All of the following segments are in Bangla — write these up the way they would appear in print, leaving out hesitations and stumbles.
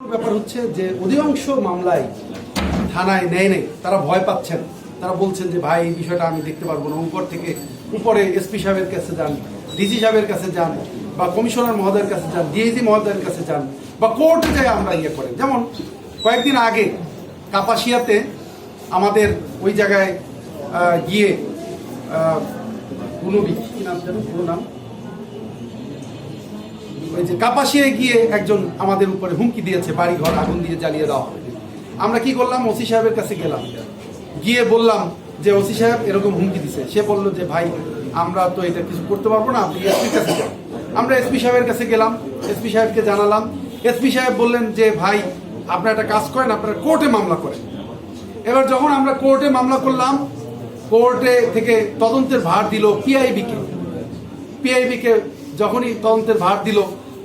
ব্যাপার হচ্ছে যে অধিকাংশ মামলায় থানায় নেয় নেই, তারা ভয় পাচ্ছেন। তারা বলছেন যে ভাই এই বিষয়টা আমি দেখতে পারবো না, উপর থেকে উপরে এসপি সাহেবের কাছে যান, ডিজি সাহেবের কাছে যান, বা কমিশনার মহোদয়ের কাছে যান, ডিএজি মহোদয়ের কাছে যান, বা কোর্টে যাই আমরা ইয়ে করেন। যেমন কয়েকদিন আগে কাপাসিয়াতে আমাদের ওই জায়গায় গিয়ে পুনবি কি নাম যেন, পুরো নাম, ওই যে কাপাসিয়ায় গিয়ে একজন আমাদের উপরে হুমকি দিয়েছে, বাড়ি ঘর আগুন দিয়ে জ্বালিয়ে দেওয়া হবে। আমরা কি করলাম, ওসি সাহেবের কাছে গেলাম, গিয়ে বললাম যে ওসি সাহেব এরকম হুমকি দিছে। সে বললো যে ভাই আমরা তো এটা কিছু করতে পারবো না, আপনি এসপির কাছে যান। আমরা এসপি সাহেবের কাছে গেলাম, এসপি সাহেবকে জানালাম। এসপি সাহেব বললেন যে ভাই আপনারা একটা কাজ করেন, আপনারা কোর্টে মামলা করেন। এবার যখন আমরা কোর্টে মামলা করলাম, কোর্টে থেকে তদন্তের ভার দিল পিআইবিকে যখনই তদন্তের ভার দিল,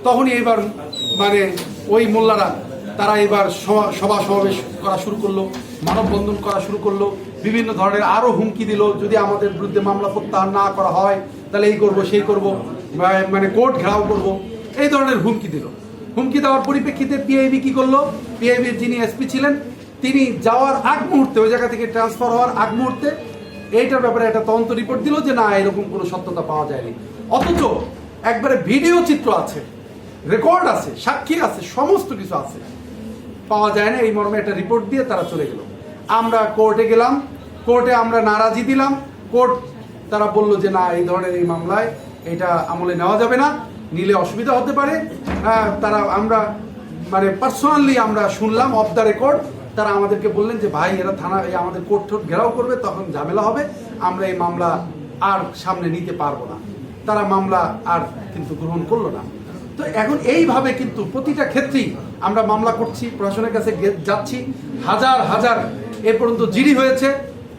তখনই এবার মানে ওই মোল্লারা তারা এবার সভা সমাবেশ করা শুরু করলো, মানববন্ধন করা শুরু করলো, বিভিন্ন ধরনের আরো হুমকি দিল, যদি আমাদের বিরুদ্ধে মামলা প্রত্যাহার না করা হয় তাহলে এই করব সেই করব, মানে কোর্ট ঘেরাও করব, এই ধরনের হুমকি দিল। হুমকি দেওয়ার পরিপ্রেক্ষিতে পিআইবি কি করলো, পিআইবির যিনি এসপি ছিলেন তিনি যাওয়ার আগ মুহূর্তে, ওই জায়গা থেকে ট্রান্সফার হওয়ার আগ মুহূর্তে এইটার ব্যাপারে একটা তদন্ত রিপোর্ট দিল যে না, এরকম কোনো সত্যতা পাওয়া যায়নি। অথচ একবারে ভিডিও চিত্র আছে, রেকর্ড আছে, সাক্ষী আছে, সমস্ত কিছু আছে, পাওয়া যায় না। এই মর্মে একটা রিপোর্ট দিয়ে তারা চলে গেল। আমরা কোর্টে গেলাম, কোর্টে আমরা নারাজি দিলাম। কোর্ট তারা বললো যে না, এই ধরনের এই মামলায় এটা আমলে নেওয়া যাবে না, নিলে অসুবিধা হতে পারে। তারা আমরা মানে পার্সোনালি আমরা শুনলাম অফ দ্য রেকর্ড, তারা আমাদেরকে বললেন যে ভাই এরা থানা আমাদের কোর্ট ঘেরাও করবে, তখন ঝামেলা হবে, আমরা এই মামলা আর সামনে নিতে পারবো না। তারা মামলা আর কিন্তু গ্রহণ করলো না। তো এখন এইভাবে কিন্তু প্রতিটা ক্ষেত্রেই আমরা মামলা করছি, প্রশাসনের কাছে যাচ্ছি, হাজার হাজার এ পর্যন্ত জিডি হয়েছে,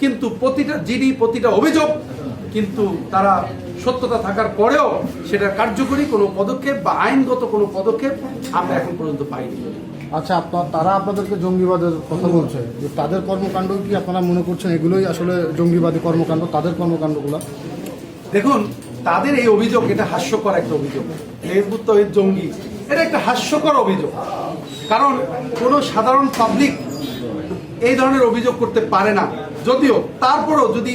কিন্তু প্রতিটা জিডি, প্রতিটা অভিযোগ কিন্তু তারা সত্যতা থাকার পরেও সেটা কার্যকরী কোনো পদক্ষেপ বা আইনগত কোনো পদক্ষেপ আমরা এখন পর্যন্ত পাইনি। আচ্ছা, তারা আপনাদেরকে জঙ্গিবাদের কথা বলছে, যে তাদের কর্মকাণ্ড কি আপনারা মনে করছেন এগুলোই আসলে জঙ্গিবাদী কর্মকাণ্ড, তাদের কর্মকাণ্ডগুলো? দেখুন, তাদের এই অভিযোগ এটা হাস্যকর একটা অভিযোগ, হিজবুত তৌহিদ জঙ্গি, এটা একটা হাস্যকর অভিযোগ। কারণ কোনো সাধারণ পাবলিক এই ধরনের অভিযোগ করতে পারে না, যদিও তারপরেও যদি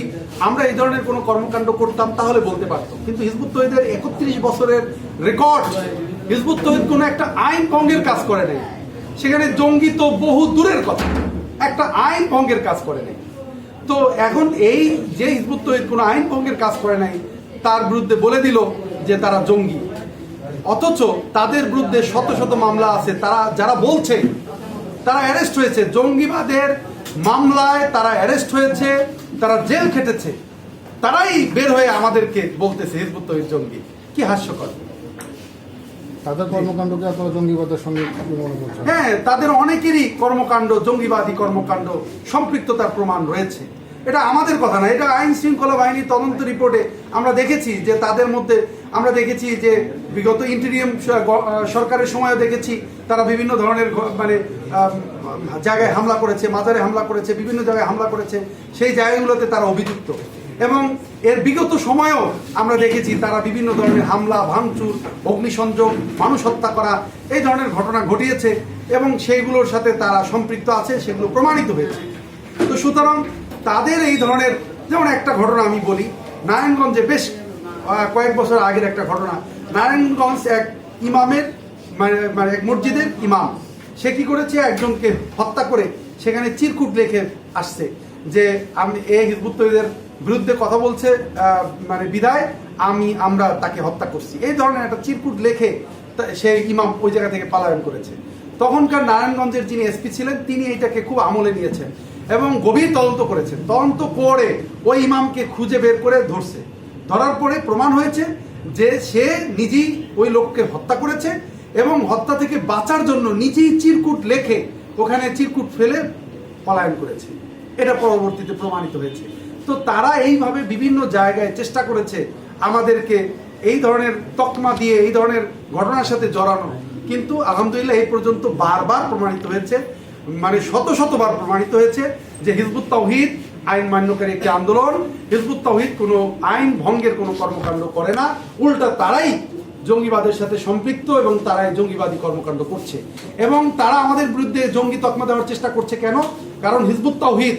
আমরা এই ধরনের কোনো কর্মকাণ্ড করতাম তাহলে বলতে পারতাম। কিন্তু হিজবুত তৌহিদের 31 বছরের রেকর্ড, হিজবুত তৌহিদ কোনো একটা আইন ভঙ্গের কাজ করে নেই। সেখানে জঙ্গি তো বহু দূরের কথা, একটা আইন ভঙ্গের কাজ করে নেই। তো এখন এই যে হিজবুত তৌহিদ কোনো আইন ভঙ্গের কাজ করে নাই, তার বিরুদ্ধে বলে দিল যে তারা জঙ্গি, অথচ তাদের বিরুদ্ধে শত শত মামলা আছে। তারা যারা বলছে তারা অ্যারেস্ট হয়েছে, জঙ্গিবাদের মামলায় তারা অ্যারেস্ট হয়েছে, তারা জেল খেটেছে, তারাই বের হয়ে আমাদেরকে বলতেছে হিজবুত তৌহিদ জঙ্গি। কি হাস্যকর! তাদের কর্মকাণ্ডকে আপনারা জঙ্গিবাদের সঙ্গে মনে করছেন? হ্যাঁ, তাদের অনেকেরই কর্মকাণ্ড, জঙ্গিবাদী কর্মকাণ্ড সম্পৃক্ততার প্রমাণ রয়েছে। এটা আমাদের কথা না, এটা আইন শৃঙ্খলা বাহিনীর তদন্ত রিপোর্টে আমরা দেখেছি যে তাদের মধ্যে আমরা দেখেছি যে বিগত ইন্টেরিয়াম সরকারের সময়ও দেখেছি তারা বিভিন্ন ধরনের মানে জায়গায় হামলা করেছে, মাজারে হামলা করেছে, বিভিন্ন জায়গায় হামলা করেছে, সেই জায়গাগুলোতে তারা অভিযুক্ত। এবং এর বিগত সময়েও আমরা দেখেছি তারা বিভিন্ন ধরনের হামলা, ভাঙচুর, অগ্নিসংযোগ, মানুষ হত্যা করা, এই ধরনের ঘটনা ঘটিয়েছে এবং সেইগুলোর সাথে তারা সম্পৃক্ত আছে, সেগুলো প্রমাণিত হয়েছে। তো সুতরাং তাদের এই ধরনের, যেমন একটা ঘটনা আমি বলি, নারায়ণগঞ্জে বেশ কয়েক বছর আগের একটা ঘটনা। নারায়ণগঞ্জ এক ইমামের মানে এক মসজিদের ইমাম, সে কি করেছে, একজনকে হত্যা করে সেখানে চিরকুট লিখে আসছে যে আমি এই হিজবুত তৌহিদের বিরুদ্ধে কথা বলছে, মানে বিদায় আমরা তাকে হত্যা করছি, এই ধরনের একটা চিরকুট লেখে সেই ইমাম ওই জায়গা থেকে পলায়ন করেছে। তখনকার নারায়ণগঞ্জের যিনি এসপি ছিলেন তিনি এইটাকে খুব আমলে নিয়েছেন এবং গভীর তদন্ত করেছেন। তদন্ত করে ওই ইমামকে খুঁজে বের করে ধরছে। ধরার পরে প্রমাণ হয়েছে যে সে নিজেই ওই লোককে হত্যা করেছে এবং হত্যা থেকে বাঁচার জন্য নিজেই চিরকুট লেখে ওখানে চিরকুট ফেলে পলায়ন করেছে। এটা পরবর্তীতে প্রমাণিত হয়েছে। তো তারা এইভাবে বিভিন্ন জায়গায় চেষ্টা করেছে আমাদেরকে এই ধরনের তকমা দিয়ে এই ধরনের ঘটনার সাথে জড়ানো, কিন্তু আলহামদুলিল্লাহ এই পর্যন্ত বারবার প্রমাণিত হয়েছে, মানে শত শতবার প্রমাণিত হয়েছে যে হিজবুত তাওহীদ আইন মান্যকারী একটি আন্দোলন। হিজবুত তাওহীদ কোনো আইন ভঙ্গের কোনো কর্মকাণ্ড করে না, উল্টা তারাই জঙ্গিবাদের সাথে সম্পৃক্ত এবং তারা এই জঙ্গিবাদী কর্মকাণ্ড করছে এবং তারা আমাদের বিরুদ্ধে জঙ্গি তকমা দেওয়ার চেষ্টা করছে। কেন? কারণ হিজবুত তাওহীদ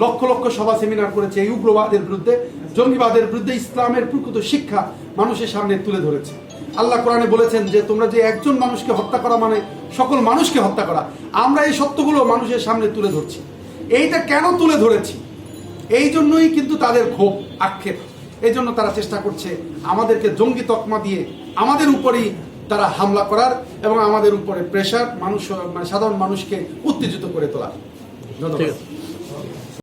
লক্ষ লক্ষ সভা সেমিনার করেছে এই উগ্রবাদের বিরুদ্ধে, জঙ্গিবাদের বিরুদ্ধে, ইসলামের প্রকৃত শিক্ষা মানুষের সামনে তুলে ধরেছে। আল্লাহ কোরআনে বলেছেন যে তোমরা যে একজন মানুষকে হত্যা করা মানে সকল মানুষকে হত্যা করা। আমরা এই সত্যগুলো মানুষের সামনে তুলে ধরছি। এইটা কেন তুলে ধরেছি? এই জন্যই কিন্তু তাদের ক্ষোভ, আক্ষেপ। এই জন্য তারা চেষ্টা করছে আমাদেরকে জঙ্গি তকমা দিয়ে আমাদের উপরেই তারা হামলা করার এবং আমাদের উপরে প্রেশার, সাধারণ মানুষকে উত্তেজিত করে তোলার। ধন্যবাদ।